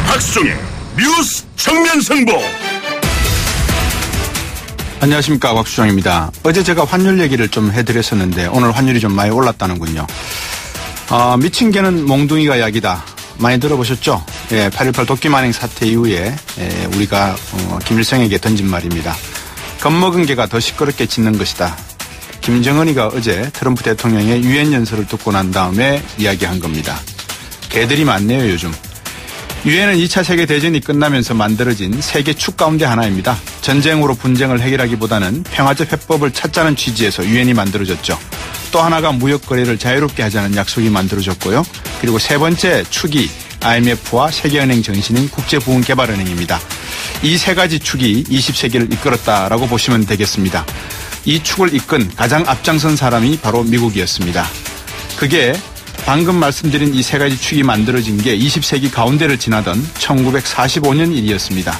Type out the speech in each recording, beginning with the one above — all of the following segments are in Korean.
박수종의 뉴스 정면 승부. 안녕하십니까, 박수종입니다. 어제 제가 환율 얘기를 좀 해드렸었는데 오늘 환율이 좀 많이 올랐다는군요. 미친 개는 몽둥이가 약이다. 많이 들어보셨죠? 8.18 도끼만행 사태 이후에 우리가 김일성에게 던진 말입니다. 겁먹은 개가 더 시끄럽게 짖는 것이다. 김정은이가 어제 트럼프 대통령의 유엔 연설을 듣고 난 다음에 이야기한 겁니다. 개들이 많네요, 요즘. 유엔은 2차 세계대전이 끝나면서 만들어진 세계 축 가운데 하나입니다. 전쟁으로 분쟁을 해결하기보다는 평화적 해법을 찾자는 취지에서 유엔이 만들어졌죠. 또 하나가 무역 거래를 자유롭게 하자는 약속이 만들어졌고요. 그리고 세 번째 축이 IMF와 세계은행 전신인 국제부흥개발은행입니다. 이 세 가지 축이 20세기를 이끌었다라고 보시면 되겠습니다. 이 축을 이끈 가장 앞장선 사람이 바로 미국이었습니다. 그게 방금 말씀드린 이 세 가지 축이 만들어진 게 20세기 가운데를 지나던 1945년 일이었습니다.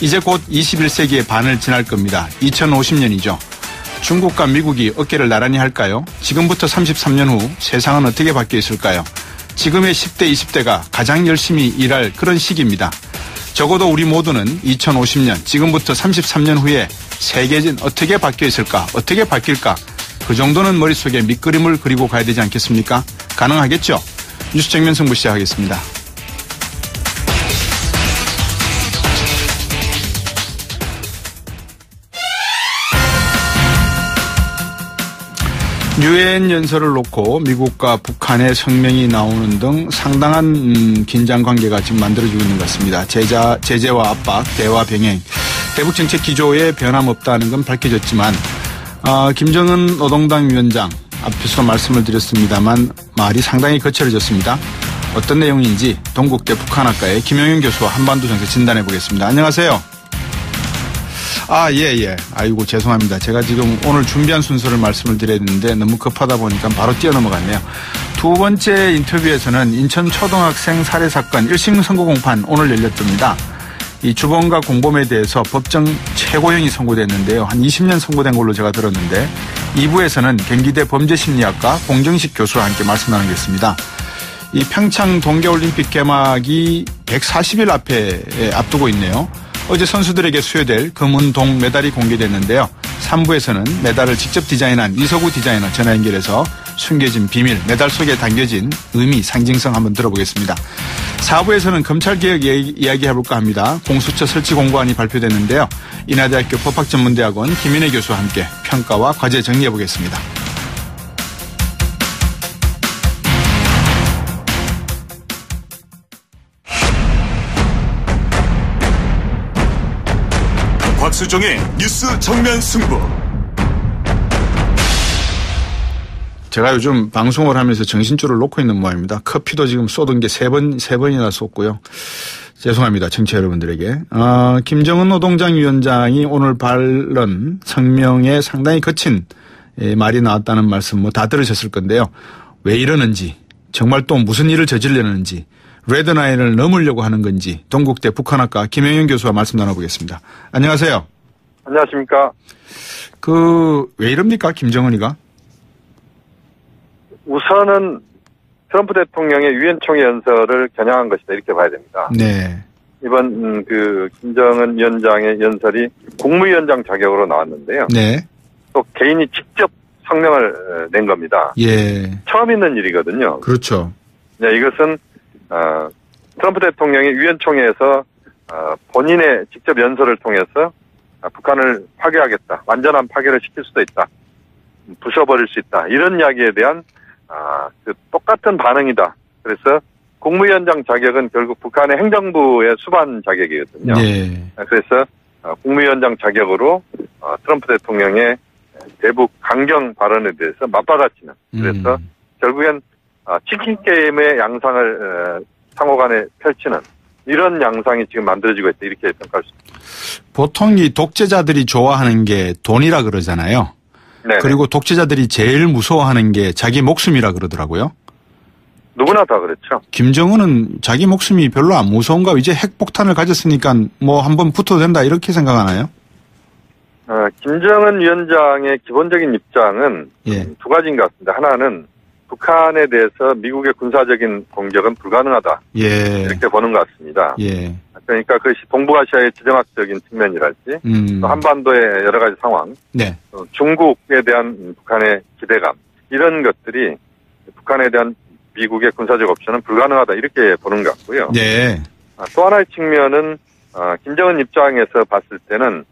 이제 곧 21세기의 반을 지날 겁니다. 2050년이죠. 중국과 미국이 어깨를 나란히 할까요? 지금부터 33년 후 세상은 어떻게 바뀌어 있을까요? 지금의 10대, 20대가 가장 열심히 일할 그런 시기입니다. 적어도 우리 모두는 2050년, 지금부터 33년 후에 세계는 어떻게 바뀌어 있을까? 어떻게 바뀔까? 그 정도는 머릿속에 밑그림을 그리고 가야 되지 않겠습니까? 가능하겠죠? 뉴스 정면 승부 시작하겠습니다. 유엔 연설을 놓고 미국과 북한의 성명이 나오는 등 상당한 긴장 관계가 지금 만들어지고 있는 것 같습니다. 제재와 압박, 대화 병행, 대북 정책 기조에 변함없다는 건 밝혀졌지만 김정은 노동당 위원장 앞에서 말씀을 드렸습니다만 말이 상당히 거칠어졌습니다. 어떤 내용인지 동국대 북한학과의 김영윤 교수와 한반도 정세 진단해 보겠습니다. 안녕하세요. 예. 아이고, 죄송합니다. 제가 지금 오늘 준비한 순서를 말씀을 드렸는데 너무 급하다 보니까 바로 뛰어넘어갔네요. 두 번째 인터뷰에서는 인천 초등학생 살해 사건 1심 선고 공판 오늘 열렸습니다. 이 주범과 공범에 대해서 법정 최고형이 선고됐는데요. 한 20년 선고된 걸로 제가 들었는데 2부에서는 경기대 범죄심리학과 공정식 교수와 함께 말씀 나누겠습니다. 이 평창 동계올림픽 개막이 140일 앞에 앞두고 있네요. 어제 선수들에게 수여될 금은 동 메달이 공개됐는데요. 3부에서는 메달을 직접 디자인한 이서구 디자이너 전화 연결해서 숨겨진 비밀, 메달 속에 담겨진 의미, 상징성 한번 들어보겠습니다. 4부에서는 검찰개혁 이야기해볼까 합니다. 공수처 설치 공고안이 발표됐는데요. 인하대학교 법학전문대학원 김인혜 교수와 함께 평가와 과제 정리해보겠습니다. 박수종의 뉴스 정면 승부. 제가 요즘 방송을 하면서 정신줄을 놓고 있는 모양입니다. 커피도 지금 쏟은 게 세 번이나 쏟고요. 죄송합니다. 청취자 여러분들에게. 김정은 노동당 위원장이 오늘 발언 성명에 상당히 거친 말이 나왔다는 말씀 다 들으셨을 건데요. 왜 이러는지, 정말 또 무슨 일을 저지르려는지, 레드라인을 넘으려고 하는 건지 동국대 북한학과 김영윤 교수와 말씀 나눠보겠습니다. 안녕하세요. 안녕하십니까. 왜 이럽니까, 김정은이가? 우선은 트럼프 대통령의 유엔 총회 연설을 겨냥한 것이다, 이렇게 봐야 됩니다. 네. 이번 김정은 위원장의 연설이 국무위원장 자격으로 나왔는데요. 네. 또 개인이 직접 성명을 낸 겁니다. 예. 처음 있는 일이거든요. 그렇죠. 네, 이것은 트럼프 대통령이 유엔 총회에서 본인의 직접 연설을 통해서 북한을 파괴하겠다, 완전한 파괴를 시킬 수도 있다, 부숴버릴 수 있다, 이런 이야기에 대한 똑같은 반응이다. 그래서 국무위원장 자격은 결국 북한의 행정부의 수반 자격이거든요. 네. 그래서 국무위원장 자격으로 트럼프 대통령의 대북 강경 발언에 대해서 맞받아치는, 그래서 결국엔 치킨 게임의 양상을 상호간에 펼치는 이런 양상이 지금 만들어지고 있다, 이렇게 평가할 수 있습니다. 보통 이 독재자들이 좋아하는 게 돈이라 그러잖아요. 네. 그리고 독재자들이 제일 무서워하는 게 자기 목숨이라 그러더라고요. 누구나 다 그렇죠. 김정은은 자기 목숨이 별로 안 무서운가? 이제 핵폭탄을 가졌으니까 뭐 한번 붙어도 된다, 이렇게 생각하나요? 김정은 위원장의 기본적인 입장은 예. 두 가지인 것 같습니다. 하나는 북한에 대해서 미국의 군사적인 공격은 불가능하다. 예. 이렇게 보는 것 같습니다. 예. 그러니까 그것이 동북아시아의 지정학적인 측면이랄지 또 한반도의 여러 가지 상황, 네. 또 중국에 대한 북한의 기대감 이런 것들이 북한에 대한 미국의 군사적 옵션은 불가능하다 이렇게 보는 것 같고요. 네. 또 하나의 측면은 김정은 입장에서 봤을 때는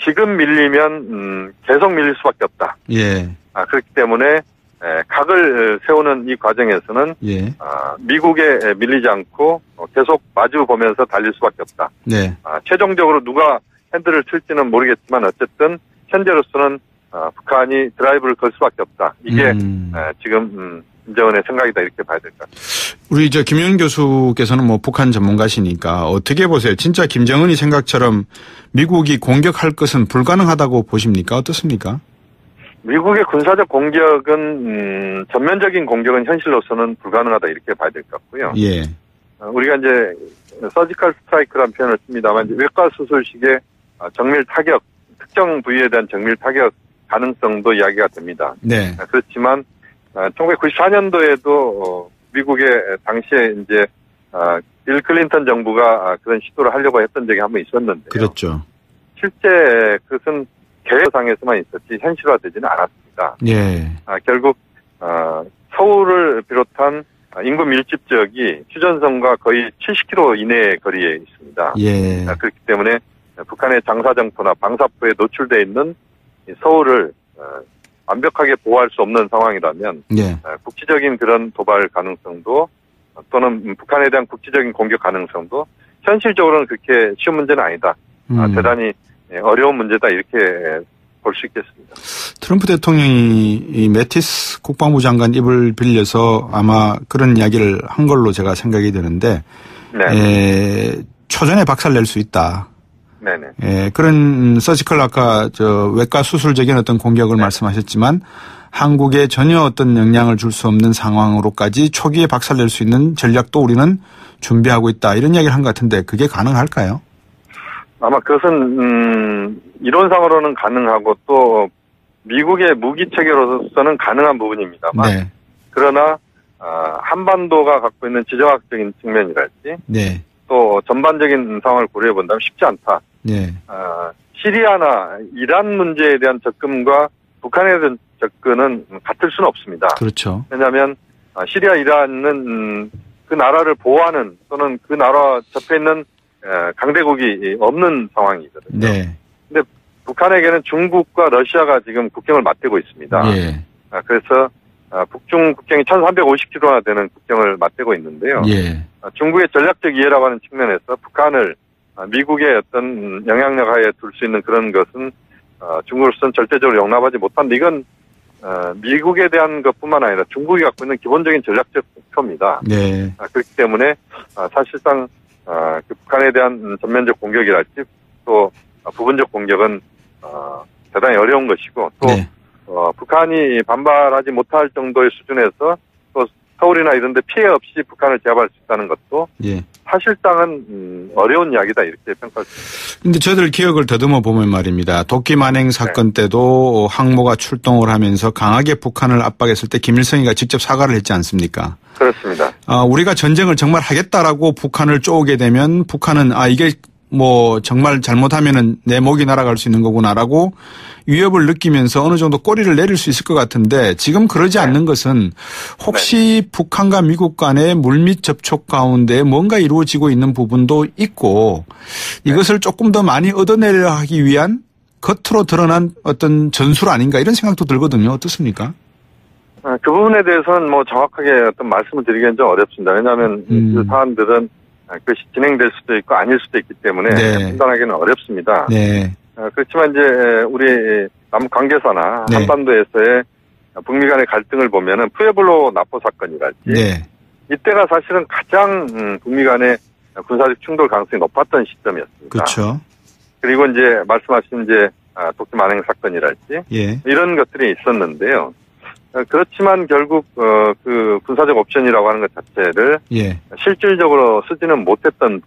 지금 밀리면 계속 밀릴 수밖에 없다. 예. 그렇기 때문에 각을 세우는 이 과정에서는 예. 미국에 밀리지 않고 계속 마주 보면서 달릴 수밖에 없다. 네. 최종적으로 누가 핸들을 칠지는 모르겠지만 어쨌든 현재로서는 북한이 드라이브를 걸 수밖에 없다. 이게 지금 김정은의 생각이다 이렇게 봐야 될 것 같습니다. 우리 김윤 교수께서는 뭐 북한 전문가시니까 어떻게 보세요? 진짜 김정은이 생각처럼 미국이 공격할 것은 불가능하다고 보십니까? 어떻습니까? 미국의 군사적 공격은 전면적인 공격은 현실로서는 불가능하다 이렇게 봐야 될 것 같고요. 예. 우리가 이제 서지컬 스트라이크라는 표현을 씁니다만 이제 외과 수술식의 정밀 타격, 특정 부위에 대한 정밀 타격 가능성도 이야기가 됩니다. 네. 그렇지만 1994년도에도 미국의 당시에 이제 빌 클린턴 정부가 그런 시도를 하려고 했던 적이 한 번 있었는데요. 그렇죠. 실제 그것은 계획상에서만 있었지 현실화되지는 않았습니다. 예. 결국 서울을 비롯한 인구 밀집 지역이 휴전선과 거의 70km 이내의 거리에 있습니다. 예. 그렇기 때문에 북한의 장사정포나 방사포에 노출되어 있는 서울을 완벽하게 보호할 수 없는 상황이라면 예. 국지적인 그런 도발 가능성도 또는 북한에 대한 국지적인 공격 가능성도 현실적으로는 그렇게 쉬운 문제는 아니다. 대단히 어려운 문제다 이렇게 볼 수 있겠습니다. 트럼프 대통령이 이 매티스 국방부 장관 입을 빌려서 아마 그런 이야기를 한 걸로 제가 생각이 되는데 네. 초전에 박살낼 수 있다. 네네. 그런 서지컬 아까 외과 수술적인 어떤 공격을 말씀하셨지만 한국에 전혀 어떤 영향을 줄 수 없는 상황으로까지 초기에 박살낼 수 있는 전략도 우리는 준비하고 있다. 이런 이야기를 한 것 같은데 그게 가능할까요? 아마 그것은 이론상으로는 가능하고 또 미국의 무기 체계로서는 가능한 부분입니다만 네. 그러나 한반도가 갖고 있는 지정학적인 측면이랄지 네. 또 전반적인 상황을 고려해 본다면 쉽지 않다. 네. 시리아나 이란 문제에 대한 접근과 북한에 대한 접근은 같을 수는 없습니다. 그렇죠. 왜냐하면 시리아 이란은 그 나라를 보호하는 또는 그 나라와 접해 있는 강대국이 없는 상황이거든요. 네. 근데 북한에게는 중국과 러시아가 지금 국경을 맞대고 있습니다. 예. 그래서 북중 국경이 1350km나 되는 국경을 맞대고 있는데요. 예. 중국의 전략적 이해라고 하는 측면에서 북한을 미국의 어떤 영향력 하에 둘 수 있는 그런 것은 중국으로서는 절대적으로 용납하지 못한다. 이건 미국에 대한 것뿐만 아니라 중국이 갖고 있는 기본적인 전략적 목표입니다. 네. 그렇기 때문에 사실상 북한에 대한 전면적 공격이랄지 또 부분적 공격은 대단히 어려운 것이고 또 네. 북한이 반발하지 못할 정도의 수준에서 또 서울이나 이런 데 피해 없이 북한을 제압할 수 있다는 것도 예. 사실상은 어려운 이야기다 이렇게 평가할 수 있습니다. 근데 저들 기억을 더듬어 보면 말입니다. 도끼 만행 사건 때도 항모가 출동을 하면서 강하게 북한을 압박했을 때 김일성이가 직접 사과를 했지 않습니까? 그렇습니다. 우리가 전쟁을 정말 하겠다라고 북한을 쪼오게 되면 북한은 이게 뭐 정말 잘못하면은 내 목이 날아갈 수 있는 거구나라고 위협을 느끼면서 어느 정도 꼬리를 내릴 수 있을 것 같은데 지금 그러지 않는 것은 혹시 북한과 미국 간의 물밑 접촉 가운데 뭔가 이루어지고 있는 부분도 있고 이것을 조금 더 많이 얻어내려 하기 위한 겉으로 드러난 어떤 전술 아닌가 이런 생각도 들거든요. 어떻습니까? 그 부분에 대해서는 뭐 정확하게 어떤 말씀을 드리기는 좀 어렵습니다. 왜냐하면 그 사안들은 그것이 진행될 수도 있고 아닐 수도 있기 때문에 네. 판단하기는 어렵습니다. 네. 그렇지만 이제 우리 남 관계사나 네. 한반도에서의 북미 간의 갈등을 보면은 푸에블로 나포 사건이랄지 네. 이때가 사실은 가장 북미 간의 군사적 충돌 가능성이 높았던 시점이었습니다. 그렇죠. 그리고 이제 말씀하신 이제 도끼 만행 사건이랄지 예. 이런 것들이 있었는데요. 그렇지만 결국 그 군사적 옵션이라고 하는 것 자체를 예. 실질적으로 쓰지는 못했던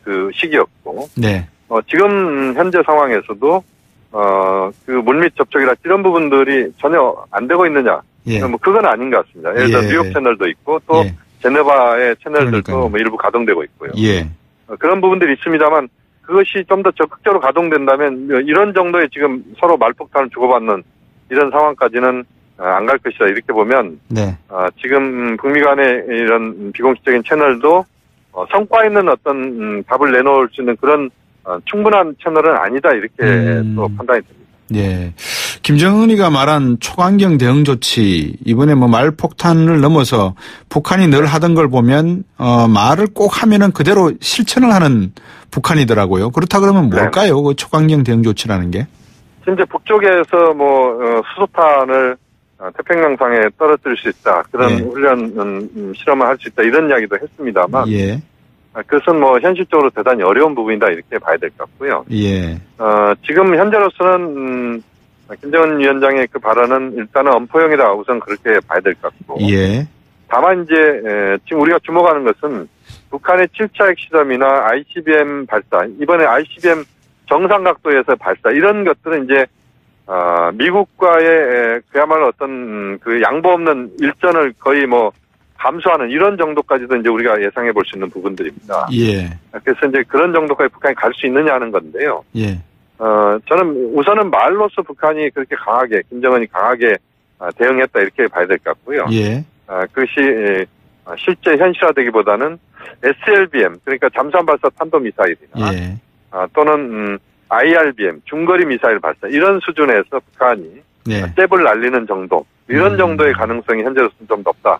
그 시기였고 네. 지금 현재 상황에서도 그 물밑 접촉이라 이런 부분들이 전혀 안 되고 있느냐 예. 뭐 그건 아닌 것 같습니다. 예를 들어 예. 뉴욕 채널도 있고 또 예. 제네바의 채널들도 그러니까요. 뭐 일부 가동되고 있고요. 예. 그런 부분들이 있습니다만 그것이 좀 더 적극적으로 가동된다면 이런 정도의 지금 서로 말폭탄을 주고받는 이런 상황까지는 안 갈 것이다. 이렇게 보면 네. 지금 북미 간의 이런 비공식적인 채널도 성과 있는 어떤 답을 내놓을 수 있는 그런 충분한 채널은 아니다. 이렇게 또 판단이 됩니다. 예. 김정은이가 말한 초강경 대응 조치, 이번에 뭐 말폭탄을 넘어서 북한이 늘 하던 걸 보면, 말을 꼭 하면은 그대로 실천을 하는 북한이더라고요. 그렇다 그러면 뭘까요? 그 초강경 대응 조치라는 게? 현재 북쪽에서 수소탄을 태평양상에 떨어뜨릴 수 있다. 그런 예. 훈련, 실험을 할 수 있다. 이런 이야기도 했습니다만. 예. 그것은 현실적으로 대단히 어려운 부분이다. 이렇게 봐야 될 것 같고요. 예. 지금 현재로서는, 김정은 위원장의 그 발언은 일단은 엄포용이다. 우선 그렇게 봐야 될 것 같고. 예. 다만 지금 우리가 주목하는 것은 북한의 7차 핵실험이나 ICBM 발사, 이번에 ICBM 정상각도에서 발사, 이런 것들은 이제, 미국과의 그야말로 어떤 그 양보 없는 일전을 거의 감수하는 이런 정도까지도 이제 우리가 예상해 볼 수 있는 부분들입니다. 예. 그래서 이제 그런 정도까지 북한이 갈 수 있느냐 하는 건데요. 예. 저는 우선은 말로써 북한이 그렇게 강하게, 김정은이 강하게 대응했다 이렇게 봐야 될 것 같고요. 예. 그것이 실제 현실화되기보다는 SLBM, 그러니까 잠수함 발사 탄도미사일이나 예. 또는 IRBM, 중거리 미사일 발사 이런 수준에서 북한이 예. 잽을 날리는 정도, 이런 정도의 가능성이 현재로서는 좀 높다.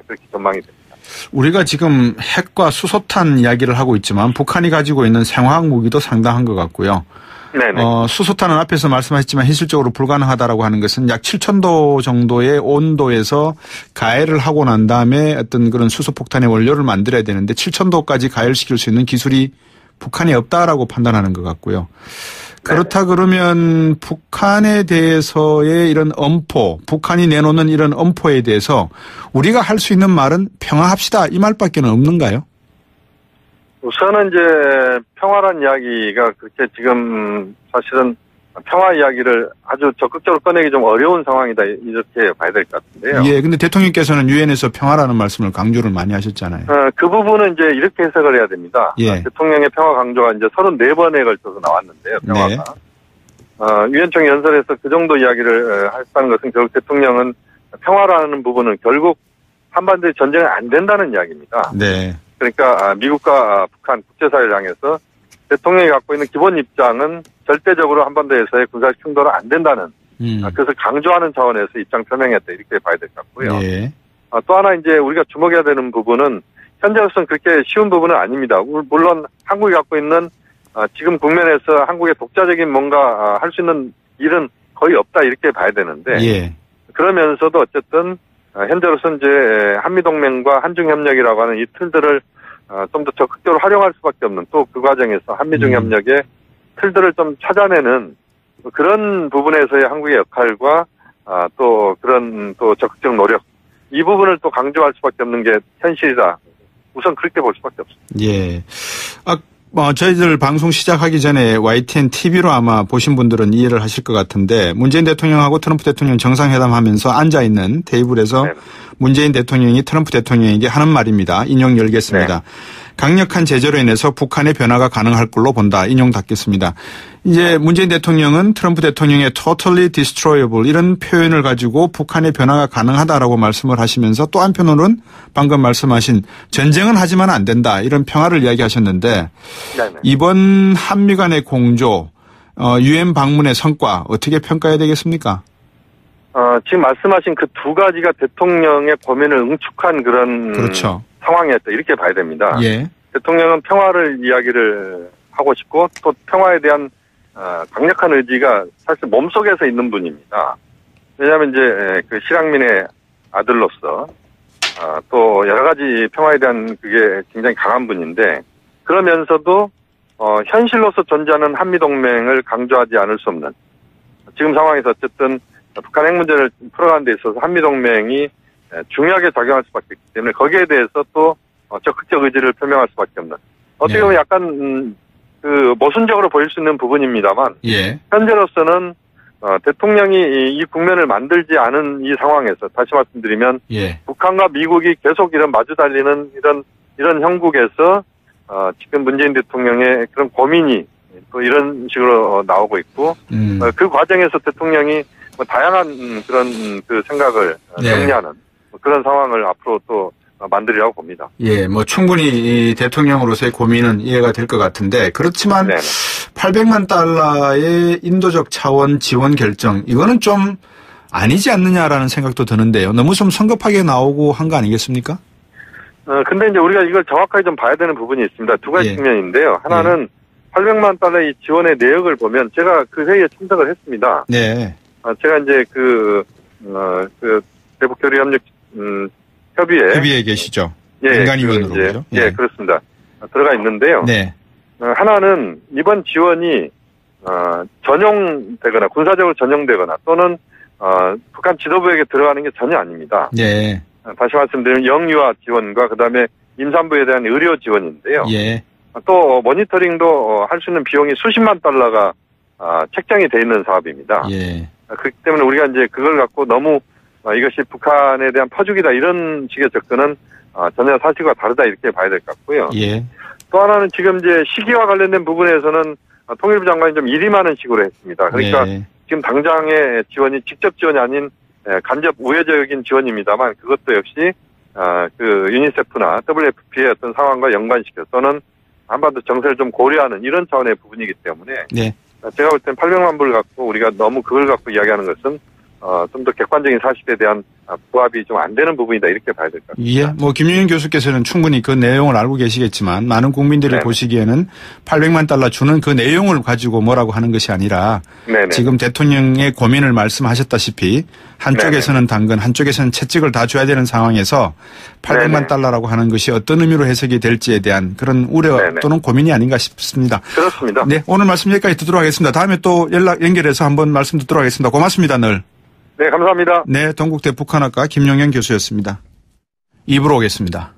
그렇게 전망이 됩니다. 우리가 지금 핵과 수소탄 이야기를 하고 있지만 북한이 가지고 있는 생화학 무기도 상당한 것 같고요. 네네. 수소탄은 앞에서 말씀하셨지만 현실적으로 불가능하다라고 하는 것은 약 7,000도 정도의 온도에서 가열을 하고 난 다음에 어떤 그런 수소폭탄의 원료를 만들어야 되는데 7,000도까지 가열시킬 수 있는 기술이 북한이 없다라고 판단하는 것 같고요. 그렇다 그러면 북한에 대해서의 이런 엄포, 북한이 내놓는 이런 엄포에 대해서 우리가 할 수 있는 말은 평화합시다 이 말밖에는 없는가요? 우선은 이제 평화란 이야기가 그렇게 지금 사실은 평화 이야기를 아주 적극적으로 꺼내기 좀 어려운 상황이다 이렇게 봐야 될 것 같은데요. 예, 근데 대통령께서는 유엔에서 평화라는 말씀을 강조를 많이 하셨잖아요. 그 부분은 이제 이렇게 해석을 해야 됩니다. 예. 대통령의 평화 강조가 이제 34번에 걸쳐서 나왔는데요. 평화가. 네. 유엔총 연설에서 그 정도 이야기를 했다는 것은 결국 대통령은 평화라는 부분은 결국 한반도의 전쟁은 안 된다는 이야기입니다. 네. 그러니까 미국과 북한 국제사회를 향해서 대통령이 갖고 있는 기본 입장은 절대적으로 한반도에서의 군사적 충돌은 안 된다는 그것을 강조하는 차원에서 입장 표명했다 이렇게 봐야 될 것 같고요. 예. 또 하나 이제 우리가 주목해야 되는 부분은 현재로서는 그렇게 쉬운 부분은 아닙니다. 물론 한국이 갖고 있는 지금 국면에서 한국의 독자적인 뭔가 할 수 있는 일은 거의 없다 이렇게 봐야 되는데 예. 그러면서도 어쨌든 현재로서는 이제 한미동맹과 한중협력이라고 하는 이 틀들을 좀 더 적극적으로 활용할 수밖에 없는 또 그 과정에서 한미중 협력의 틀들을 좀 찾아내는 그런 부분에서의 한국의 역할과 또 그런 또 적극적 노력 이 부분을 또 강조할 수밖에 없는 게 현실이다. 우선 그렇게 볼 수밖에 없습니다. 예. 저희들 방송 시작하기 전에 YTN TV로 아마 보신 분들은 이해를 하실 것 같은데 문재인 대통령하고 트럼프 대통령 정상회담 하면서 앉아있는 테이블에서 네. 문재인 대통령이 트럼프 대통령에게 하는 말입니다. 인용 열겠습니다. 네. 강력한 제재로 인해서 북한의 변화가 가능할 걸로 본다. 인용 닫겠습니다. 이제 문재인 대통령은 트럼프 대통령의 totally destroyable 이런 표현을 가지고 북한의 변화가 가능하다라고 말씀을 하시면서 또 한편으로는 방금 말씀하신 전쟁은 하지만 안 된다. 이런 평화를 이야기하셨는데 네네. 이번 한미 간의 공조, 유엔 방문의 성과 어떻게 평가해야 되겠습니까? 지금 말씀하신 그 두 가지가 대통령의 범인을 응축한 그런 그렇죠. 상황이었다. 이렇게 봐야 됩니다. 예. 대통령은 평화를 이야기를 하고 싶고 또 평화에 대한 강력한 의지가 사실 몸속에서 있는 분입니다. 왜냐하면 이제 그 실향민의 아들로서 또 여러 가지 평화에 대한 그게 굉장히 강한 분인데 그러면서도 현실로서 존재하는 한미동맹을 강조하지 않을 수 없는 지금 상황에서 어쨌든 북한 핵 문제를 풀어가는 데 있어서 한미동맹이 중요하게 작용할 수밖에 없기 때문에 거기에 대해서 또 적극적 의지를 표명할 수밖에 없는 어떻게 보면 약간 그 모순적으로 보일 수 있는 부분입니다만 예. 현재로서는 대통령이 이 국면을 만들지 않은 이 상황에서 다시 말씀드리면 예. 북한과 미국이 계속 이런 마주 달리는 이런 형국에서 지금 문재인 대통령의 그런 고민이 또 이런 식으로 나오고 있고 그 과정에서 대통령이 뭐 다양한 그런 그 생각을 정리하는 그런 상황을 앞으로 또 만들이라고 봅니다. 예, 뭐 충분히 이 대통령으로서의 고민은 이해가 될 것 같은데 그렇지만 네네. 800만 달러의 인도적 차원 지원 결정 이거는 좀 아니지 않느냐라는 생각도 드는데요. 너무 좀 성급하게 나오고 한 거 아니겠습니까? 근데 이제 우리가 이걸 정확하게 좀 봐야 되는 부분이 있습니다. 두 가지 예. 측면인데요. 하나는 800만 달러의 지원의 내역을 보면 제가 그 회의에 참석을 했습니다. 네. 제가 이제 그 대북교류협력 협의회에 계시죠? 예, 민간위원으로 그죠? 예, 그렇습니다. 들어가 있는데요. 네. 하나는 이번 지원이 전용되거나 군사적으로 전용되거나 또는 북한 지도부에게 들어가는 게 전혀 아닙니다. 네. 다시 말씀드리면 영유아 지원과 그다음에 임산부에 대한 의료 지원인데요. 예. 또 모니터링도 할 수 있는 비용이 수십만 달러가 책정이 돼 있는 사업입니다. 예. 그렇기 때문에 우리가 이제 그걸 갖고 너무 이것이 북한에 대한 퍼주기다 이런 식의 접근은 전혀 사실과 다르다 이렇게 봐야 될 것 같고요. 예. 또 하나는 지금 이제 시기와 관련된 부분에서는 통일부 장관이 좀 일임하는 식으로 했습니다. 그러니까 네. 지금 당장의 지원이 직접 지원이 아닌 간접 우회적인 지원입니다만 그것도 역시 그 유니세프나 WFP의 어떤 상황과 연관시켜 또는 한반도 정세를 좀 고려하는 이런 차원의 부분이기 때문에 네. 제가 볼 땐 800만 불을 갖고 우리가 너무 그걸 갖고 이야기하는 것은 좀 더 객관적인 사실에 대한 부합이 좀 안 되는 부분이다 이렇게 봐야 될 것 같습니다. 예, 뭐 김용현 교수께서는 충분히 그 내용을 알고 계시겠지만 많은 국민들이 네네. 보시기에는 800만 달러 주는 그 내용을 가지고 뭐라고 하는 것이 아니라 네네. 지금 대통령의 고민을 말씀하셨다시피 한쪽에서는 당근, 한쪽에서는 채찍을 다 줘야 되는 상황에서 800만 네네. 달러라고 하는 것이 어떤 의미로 해석이 될지에 대한 그런 우려 네네. 또는 고민이 아닌가 싶습니다. 그렇습니다. 네, 오늘 말씀 여기까지 듣도록 하겠습니다. 다음에 또 연결해서 한번 말씀 듣도록 하겠습니다. 고맙습니다, 늘. 네, 감사합니다. 네, 동국대 북한학과 김용현 교수였습니다. 2부로 오겠습니다.